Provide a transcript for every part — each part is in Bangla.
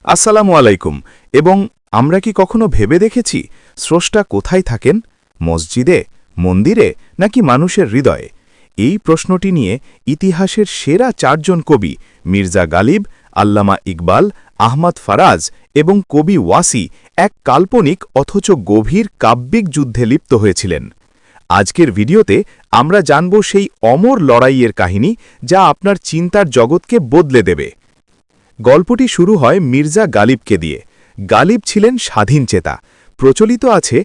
আসসালামু আলাইকুম। এবং আমরা কি কখনো ভেবে দেখেছি স্রষ্টা কোথায় থাকেন? মসজিদে, মন্দিরে নাকি মানুষের হৃদয়ে? এই প্রশ্নটি নিয়ে ইতিহাসের সেরা 4 জন কবি মির্জা গালিব, আল্লামা ইকবাল, আহমদ ফারাজ এবং কবি ওয়াসি এক কাল্পনিক অথচ গভীর কাব্যিক যুদ্ধে লিপ্ত হয়েছিলেন। আজকের ভিডিওতে আমরা জানব সেই অমর লড়াইয়ের কাহিনী যা আপনার চিন্তার জগৎকে বদলে দেবে। গল্পটি শুরু হয় মির্জা গালিবকে দিয়ে। গালিব ছিলেন স্বাধীনচেতা। প্রচলিত আছে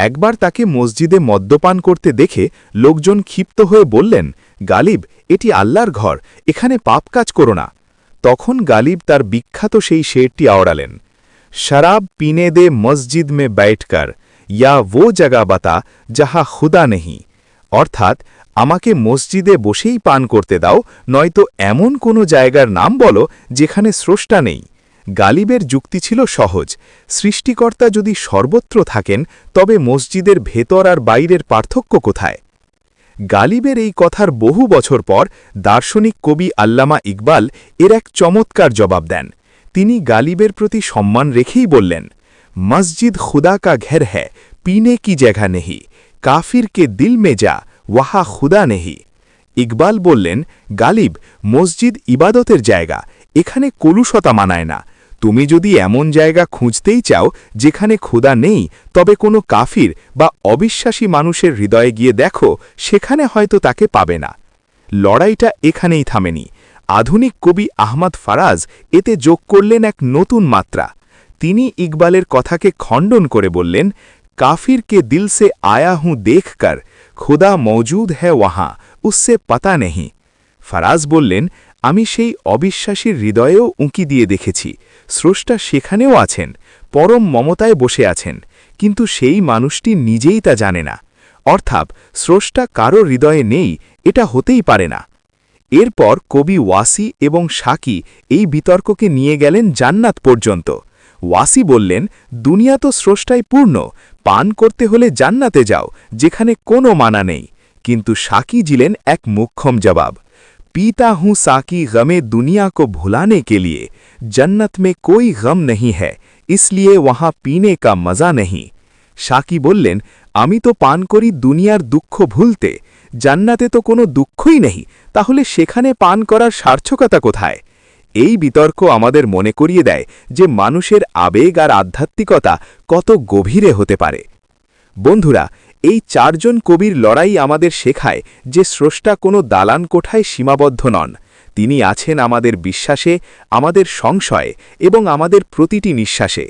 একবার তাকে মসজিদে মদ্যপান করতে দেখে লোকজন ক্ষিপ্ত হয়ে বললেন, গালিব, এটি আল্লাহর ঘর, এখানে পাপ কাজ করো না। তখন গালিব তার বিখ্যাত সেই শেরটি আওড়ালেন, শরাব পিনে দে মসজিদ মে बैठकर ইয়া वो जगह बता যাহা খুদা নেহি। অর্থাৎ, আমাকে মসজিদে বসেই পান করতে দাও, নয়তো এমন কোনো জায়গার নাম বলো যেখানে স্রষ্টা নেই। গালিবের যুক্তি ছিল সহজ। সৃষ্টিকর্তা যদি সর্বত্র থাকেন, তবে মসজিদের ভেতর আর বাইরের পার্থক্য কোথায়? গালিবের এই কথার বহু বছর পর দার্শনিক কবি আল্লামা ইকবাল এর এক চমৎকার জবাব দেন। তিনি গালিবের প্রতি সম্মান রেখেই বললেন, মসজিদ খুদা কা ঘর হ্যায়, পিনে কি জায়গা নেহি, কাফির কে দিল মে যা, ওয়াহা খুদা নেহি। ইকবাল বললেন, গালিব, মসজিদ ইবাদতের জায়গা, এখানে কলুষতা মানায় না। তুমি যদি এমন জায়গা খুঁজতেই চাও যেখানে খুদা নেই, তবে কোনো কাফির বা অবিশ্বাসী মানুষের হৃদয়ে গিয়ে দেখো, সেখানে হয়তো তাকে পাবে না। লড়াইটা এখানেই থামেনি। আধুনিক কবি আহমদ ফারাজ এতে যোগ করলেন এক নতুন মাত্রা। তিনি ইকবালের কথাকে খণ্ডন করে বললেন, কাফির কে দিল সে আয়া হুঁ দেখকর, খুদা মৌজুদ হ্যায় ওয়াহাঁ, উসসে পাতা নেহি। ফারাজ বললেন, আমি সেই অবিশ্বাসীর হৃদয়েও উঁকি দিয়ে দেখেছি, স্রষ্টা সেখানেও আছেন, পরম মমতায় বসে আছেন, কিন্তু সেই মানুষটি নিজেই তা জানে না। অর্থাৎ স্রষ্টা কারো হৃদয়ে নেই, এটা হতেই পারে না। এরপর কবি ওয়াসি এবং শাকি এই বিতর্ককে নিয়ে গেলেন জান্নাত পর্যন্ত। ওয়াসি বললেন, দুনিয়া তো স্রষ্টায় পূর্ণ, পান করতে হলে জান্নাতে যাও, যেখানে কোনো মানা নেই। কিন্তু শাকি দিলেন এক মুখ্যম জবাব, पीता हूँ साकी गमे दुनिया को भुलाने के लिए, जन्नत में कोई गम नहीं है, इसलिए वहाँ पीने का मजा नहीं। শাকি বললেন, আমি তো পান করি দুনিয়ার দুঃখ ভুলতে, জান্নাতে তো কোনো দুঃখই নেই, তাহলে সেখানে পান করার সার্থকতা কোথায়? এই বিতর্ক আমাদের মনে করিয়ে দেয় যে মানুষের আবেগ আর আধ্যাত্মিকতা কত গভীরে হতে পারে। বন্ধুরা, এই 4 জন কবির লড়াই আমাদের শেখায় যে স্রষ্টা কোনো দালান কোঠায় সীমাবদ্ধ নন। তিনি আছেন আমাদের বিশ্বাসে, আমাদের সংশয়ে এবং আমাদের প্রতিটি নিঃশ্বাসে।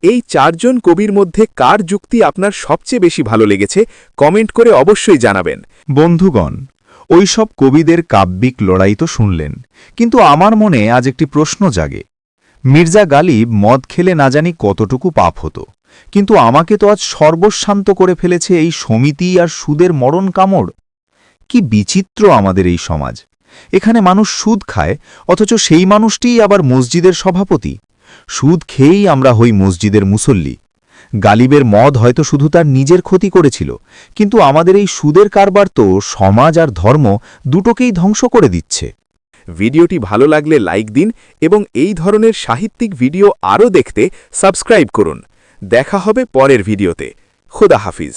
এই 4 জন কবির মধ্যে কার যুক্তি আপনার সবচেয়ে বেশি ভালো লেগেছে কমেন্ট করে অবশ্যই জানাবেন। বন্ধুগণ, ওইসব কবিদের কাব্যিক লড়াই তো শুনলেন, কিন্তু আমার মনে আজ একটি প্রশ্ন জাগে। মির্জা গালিব মদ খেলে না জানি কতটুকু পাপ হতো, কিন্তু আমাকে তো আজ সর্বশান্ত করে ফেলেছে এই সমিতি আর সুদের মরণ কামড়। কি বিচিত্র আমাদের এই সমাজ! এখানে মানুষ সুদ খায়, অথচ সেই মানুষটিই আবার মসজিদের সভাপতি। সুদ খেয়েই আমরা হই মসজিদের মুসল্লি। গালিবের মদ হয়তো শুধু তার নিজের ক্ষতি করেছিল, কিন্তু আমাদের এই সুদের কারবার তো সমাজ আর ধর্ম দুটোকেই ধ্বংস করে দিচ্ছে। ভিডিওটি ভালো লাগলে লাইক দিন এবং এই ধরনের সাহিত্যিক ভিডিও আরও দেখতে সাবস্ক্রাইব করুন। দেখা হবে পরের ভিডিওতে। খোদা হাফিজ।